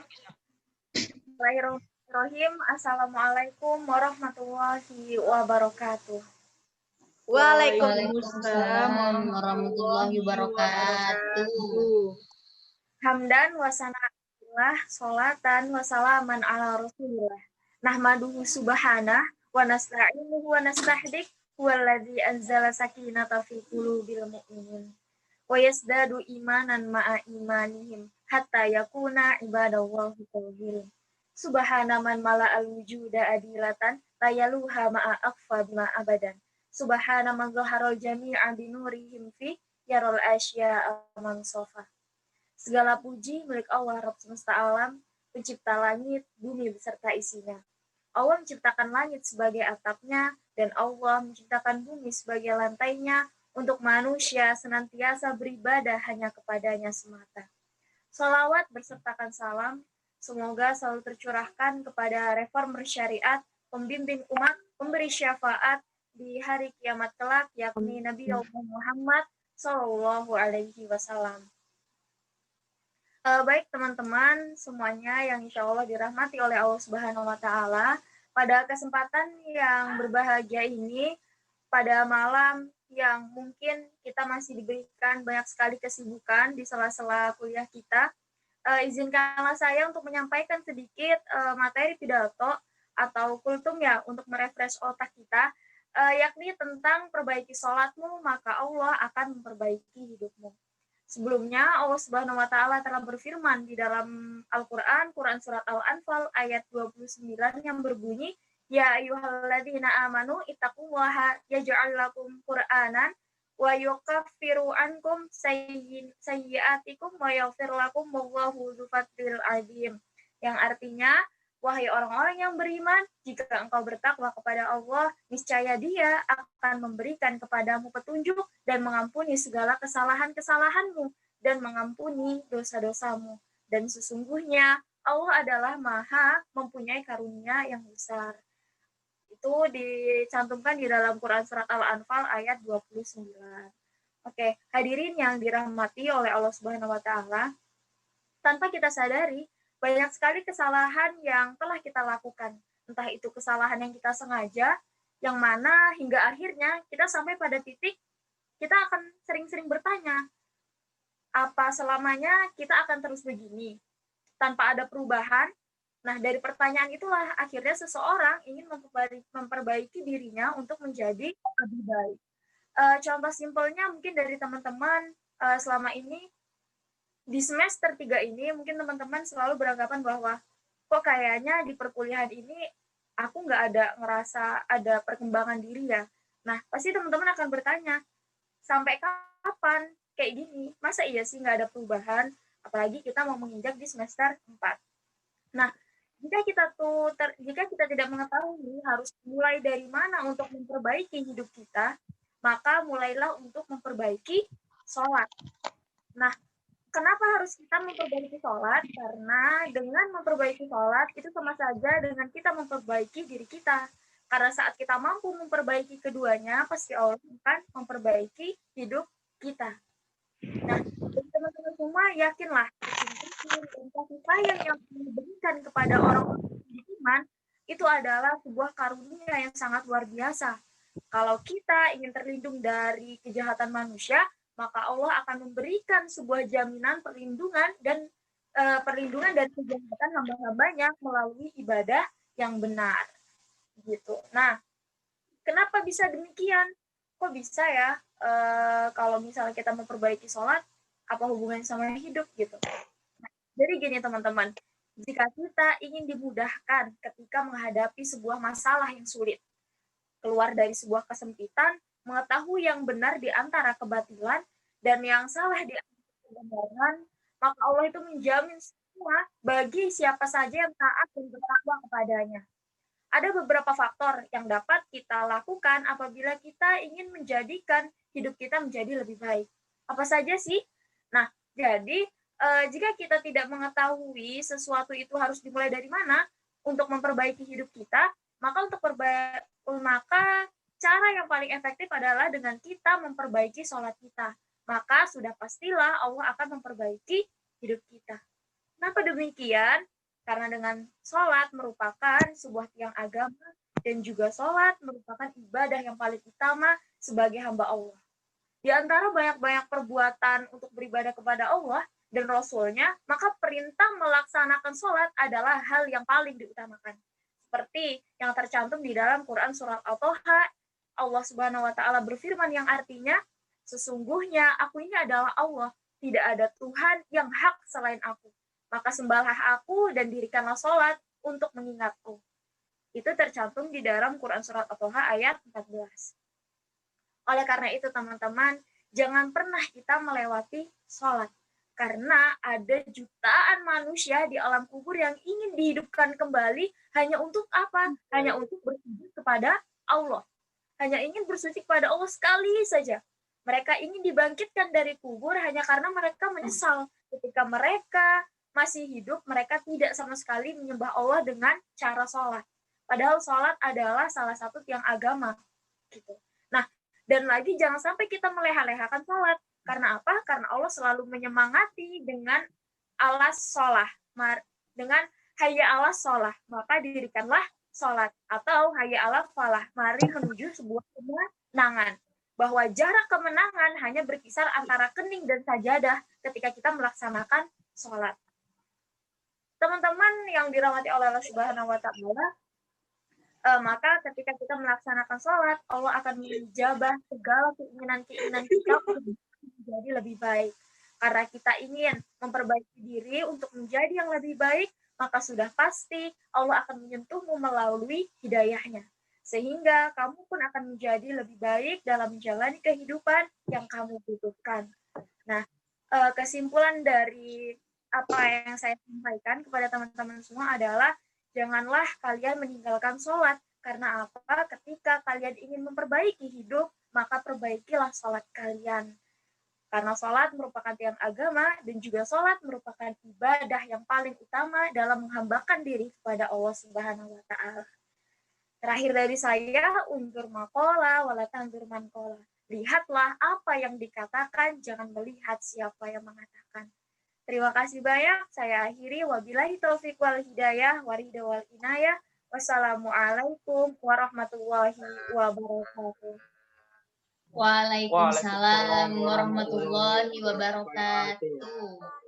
Bismillahirrahmanirrahim. Assalamualaikum warahmatullahi wabarakatuh. Waalaikumsalam warahmatullahi wabarakatuh. Hamdan wa sana'illah, sholatan wa salaman ala rasulillah. Nahmaduhu subhanah wa nasta'inuhu wa nastahdik huwaladzi anzala sakinata fi qulubil mu'minin. Wa yasdadu imanan ma'a imanihim hatta yakuna ibadallahi qawilin. Subhana man mala'al wujuda adilatan layaluha ma'a aqfa bima abadan. Subhana man zaharal jami'a binurihim fi yarol asya'a man sofa. Segala puji milik Allah Rabb semesta alam, pencipta langit, bumi beserta isinya. Allah menciptakan langit sebagai atapnya, dan Allah menciptakan bumi sebagai lantainya, untuk manusia senantiasa beribadah hanya kepadanya semata. Salawat bersertakan salam, semoga selalu tercurahkan kepada reformer syariat, pembimbing umat, pemberi syafaat di hari kiamat kelak, yakni Nabi Muhammad Sallallahu Alaihi Wasallam. Baik teman-teman semuanya yang insya Allah dirahmati oleh Allah Subhanahu Wa Taala, pada kesempatan yang berbahagia ini, pada malam yang mungkin kita masih diberikan banyak sekali kesibukan di sela-sela kuliah kita, izinkanlah saya untuk menyampaikan sedikit materi pidato atau kultum ya untuk merefresh otak kita, yakni tentang perbaiki sholatmu maka Allah akan memperbaiki hidupmu. Sebelumnya Allah Subhanahu wa taala telah berfirman di dalam Al-Qur'an, Quran surat Al-Anfal ayat 29 yang berbunyi, ya ayyuhalladzina amanu ittaqullaha yaj'al lakum Qur'anan wa yukaffiru ankum sayyi'atikum wa yaghfir lakum wallahu dzul fadlil 'adzim. Yang artinya, wahai orang-orang yang beriman, jika engkau bertakwa kepada Allah, niscaya Dia akan memberikan kepadamu petunjuk dan mengampuni segala kesalahan-kesalahanmu dan mengampuni dosa-dosamu. Dan sesungguhnya Allah adalah Maha mempunyai karunia yang besar. Itu dicantumkan di dalam Quran surat Al-Anfal ayat 29. Oke, hadirin yang dirahmati oleh Allah Subhanahu wa taala, tanpa kita sadari banyak sekali kesalahan yang telah kita lakukan. Entah itu kesalahan yang kita sengaja, yang mana hingga akhirnya kita sampai pada titik kita akan sering-sering bertanya, apa selamanya kita akan terus begini, tanpa ada perubahan? Nah, dari pertanyaan itulah akhirnya seseorang ingin memperbaiki dirinya untuk menjadi lebih baik. Contoh simpelnya mungkin dari teman-teman selama ini, di semester 3 ini mungkin teman-teman selalu beranggapan bahwa kok kayaknya di perkuliahan ini aku nggak ada ngerasa ada perkembangan diri ya. Nah, pasti teman-teman akan bertanya, sampai kapan kayak gini? Masa iya sih nggak ada perubahan? Apalagi kita mau menginjak di semester 4. Nah, jika kita tidak mengetahui harus mulai dari mana untuk memperbaiki hidup kita, maka mulailah untuk memperbaiki sholat. Nah, kenapa harus kita memperbaiki sholat? Karena dengan memperbaiki sholat itu sama saja dengan kita memperbaiki diri kita. Karena saat kita mampu memperbaiki keduanya, pasti Allah akan memperbaiki hidup kita. Nah, teman-teman semua yakinlah, dan kasih sayang yang diberikan kepada orang-orang yang beriman, itu adalah sebuah karunia yang sangat luar biasa. Kalau kita ingin terlindung dari kejahatan manusia, maka Allah akan memberikan sebuah jaminan perlindungan dan perlindungan dari kejahatan hamba-hambanya melalui ibadah yang benar. Gitu. Nah, kenapa bisa demikian? Kok bisa ya kalau misalnya kita memperbaiki sholat, apa hubungannya sama hidup gitu? Nah, jadi gini teman-teman, jika kita ingin dimudahkan ketika menghadapi sebuah masalah yang sulit, keluar dari sebuah kesempitan, mengetahui yang benar di antara kebatilan dan yang salah di antara kebenaran, maka Allah itu menjamin semua bagi siapa saja yang taat dan bertakwa kepadanya. Ada beberapa faktor yang dapat kita lakukan apabila kita ingin menjadikan hidup kita menjadi lebih baik. Apa saja sih? Nah, jadi jika kita tidak mengetahui sesuatu itu harus dimulai dari mana untuk memperbaiki hidup kita, maka maka cara yang paling efektif adalah dengan kita memperbaiki sholat kita. Maka sudah pastilah Allah akan memperbaiki hidup kita. Kenapa demikian? Karena dengan sholat merupakan sebuah tiang agama dan juga sholat merupakan ibadah yang paling utama sebagai hamba Allah. Di antara banyak-banyak perbuatan untuk beribadah kepada Allah dan Rasul-Nya, maka perintah melaksanakan sholat adalah hal yang paling diutamakan. Seperti yang tercantum di dalam Quran Surat Al-Toha, Allah Subhanahu wa Ta'ala berfirman yang artinya, "Sesungguhnya aku ini adalah Allah, tidak ada Tuhan yang hak selain aku. Maka sembahlah aku dan dirikanlah sholat untuk mengingatku." Itu tercantum di dalam Quran Surat Al-Toha ayat 14. Oleh karena itu teman-teman, jangan pernah kita melewati sholat. Karena ada jutaan manusia di alam kubur yang ingin dihidupkan kembali hanya untuk apa? Hanya untuk bersujud kepada Allah. Hanya ingin bersujud kepada Allah sekali saja. Mereka ingin dibangkitkan dari kubur hanya karena mereka menyesal. Ketika mereka masih hidup, mereka tidak sama sekali menyembah Allah dengan cara sholat. Padahal sholat adalah salah satu tiang agama. Gitu. Nah, dan lagi jangan sampai kita meleha-lehakan sholat. Karena apa? Karena Allah selalu menyemangati dengan alas sholah. Dengan hayya alas sholah. Maka dirikanlah sholat. Atau hayya ala falah. Mari menuju sebuah kemenangan. Bahwa jarak kemenangan hanya berkisar antara kening dan sajadah ketika kita melaksanakan sholat. Teman-teman yang dirahmati oleh Allah Subhanahu wa Ta'ala, maka ketika kita melaksanakan sholat, Allah akan menjabah segala keinginan-keinginan kita untuk menjadi lebih baik. Karena kita ingin memperbaiki diri untuk menjadi yang lebih baik, maka sudah pasti Allah akan menyentuhmu melalui hidayahnya. Sehingga kamu pun akan menjadi lebih baik dalam menjalani kehidupan yang kamu butuhkan. Nah, kesimpulan dari apa yang saya sampaikan kepada teman-teman semua adalah janganlah kalian meninggalkan sholat. Karena apa? Ketika kalian ingin memperbaiki hidup, maka perbaikilah sholat kalian. Karena sholat merupakan tiang agama dan juga sholat merupakan ibadah yang paling utama dalam menghambakan diri kepada Allah Subhanahu wa Ta'ala. Terakhir dari saya, undur maqala wala tandur manqala. Lihatlah apa yang dikatakan, jangan melihat siapa yang mengatakan. Terima kasih banyak. Saya akhiri. Wabillahi taufiq wal hidayah, waridha wal inayah. Wassalamualaikum warahmatullahi wabarakatuh. Waalaikumsalam warahmatullahi wabarakatuh.